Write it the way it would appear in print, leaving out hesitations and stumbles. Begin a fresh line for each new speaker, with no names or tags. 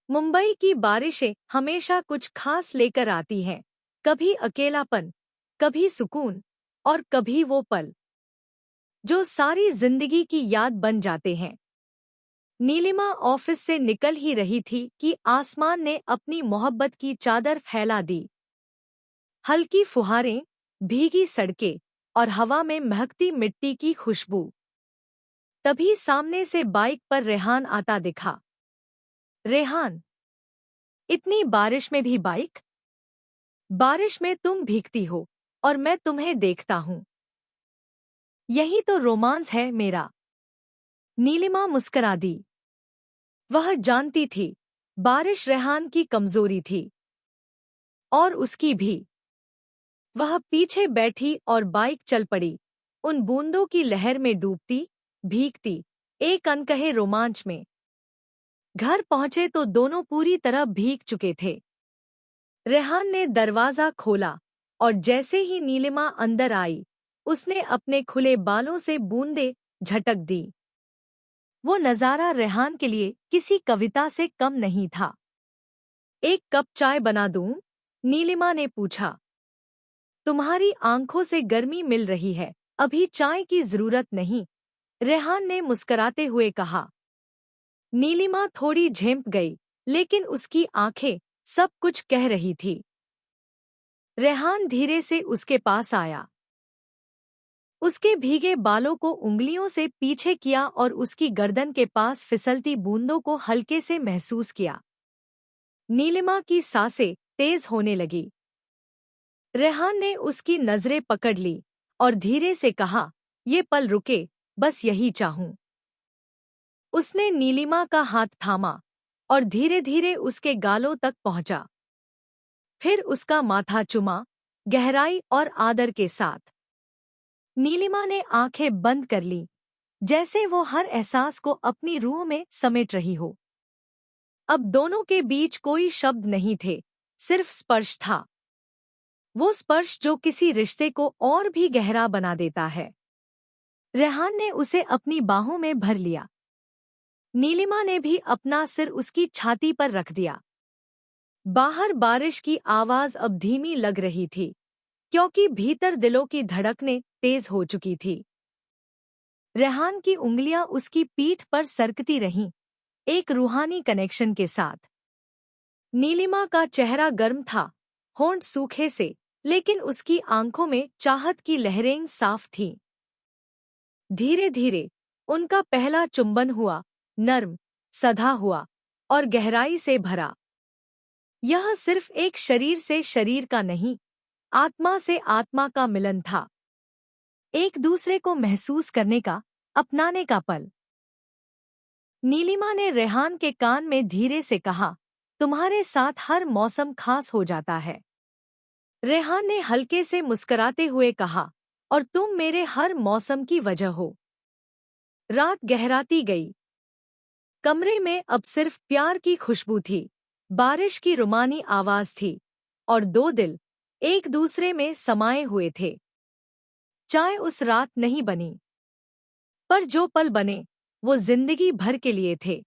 मुंबई की बारिशें हमेशा कुछ खास लेकर आती हैं, कभी अकेलापन, कभी सुकून और कभी वो पल जो सारी जिंदगी की याद बन जाते हैं। नीलिमा ऑफिस से निकल ही रही थी कि आसमान ने अपनी मोहब्बत की चादर फैला दी। हल्की फुहारें, भीगी सड़कें और हवा में महकती मिट्टी की खुशबू। तभी सामने से बाइक पर रेहान आता दिखा। रेहान, इतनी बारिश में भी बाइक? बारिश में तुम भीगती हो और मैं तुम्हें देखता हूँ। यही तो रोमांस है मेरा। नीलिमा मुस्करा दी। वह जानती थी, बारिश रेहान की कमजोरी थी और उसकी भी। वह पीछे बैठी और बाइक चल पड़ी, उन बूंदों की लहर में डूबती, भीगती, एक अनकहे रोमांच में। घर पहुंचे तो दोनों पूरी तरह भीग चुके थे। रेहान ने दरवाजा खोला और जैसे ही नीलिमा अंदर आई, उसने अपने खुले बालों से बूंदें झटक दी। वो नजारा रेहान के लिए किसी कविता से कम नहीं था। एक कप चाय बना दूं? नीलिमा ने पूछा। तुम्हारी आंखों से गर्मी मिल रही है, अभी चाय की जरूरत नहीं, रेहान ने मुस्कुराते हुए कहा। नीलिमा थोड़ी झेंप गई, लेकिन उसकी आंखें सब कुछ कह रही थी। रेहान धीरे से उसके पास आया। उसके भीगे बालों को उंगलियों से पीछे किया और उसकी गर्दन के पास फिसलती बूंदों को हल्के से महसूस किया। नीलिमा की सांसें तेज होने लगी। रेहान ने उसकी नजरें पकड़ ली और धीरे से कहा, ये पल रुके, बस यही चाहूं। उसने नीलिमा का हाथ थामा और धीरे धीरे उसके गालों तक पहुंचा। फिर उसका माथा चुमा, गहराई और आदर के साथ। नीलिमा ने आंखें बंद कर लीं, जैसे वो हर एहसास को अपनी रूह में समेट रही हो। अब दोनों के बीच कोई शब्द नहीं थे, सिर्फ स्पर्श था। वो स्पर्श जो किसी रिश्ते को और भी गहरा बना देता है। रेहान ने उसे अपनी बाहों में भर लिया। नीलिमा ने भी अपना सिर उसकी छाती पर रख दिया। बाहर बारिश की आवाज अब धीमी लग रही थी, क्योंकि भीतर दिलों की धड़कनें तेज हो चुकी थी। रेहान की उंगलियां उसकी पीठ पर सरकती रहीं, एक रूहानी कनेक्शन के साथ। नीलिमा का चेहरा गर्म था, होंठ सूखे से, लेकिन उसकी आंखों में चाहत की लहरें साफ थीं। धीरे धीरे उनका पहला चुंबन हुआ, नर्म, सधा हुआ और गहराई से भरा। यह सिर्फ एक शरीर से शरीर का नहीं, आत्मा से आत्मा का मिलन था। एक दूसरे को महसूस करने का, अपनाने का पल। नीलिमा ने रेहान के कान में धीरे से कहा, तुम्हारे साथ हर मौसम खास हो जाता है। रेहान ने हल्के से मुस्कुराते हुए कहा, और तुम मेरे हर मौसम की वजह हो। रात गहराती गई। कमरे में अब सिर्फ प्यार की खुशबू थी, बारिश की रुमानी आवाज थी और दो दिल एक दूसरे में समाये हुए थे। चाय उस रात नहीं बनी, पर जो पल बने वो जिंदगी भर के लिए थे।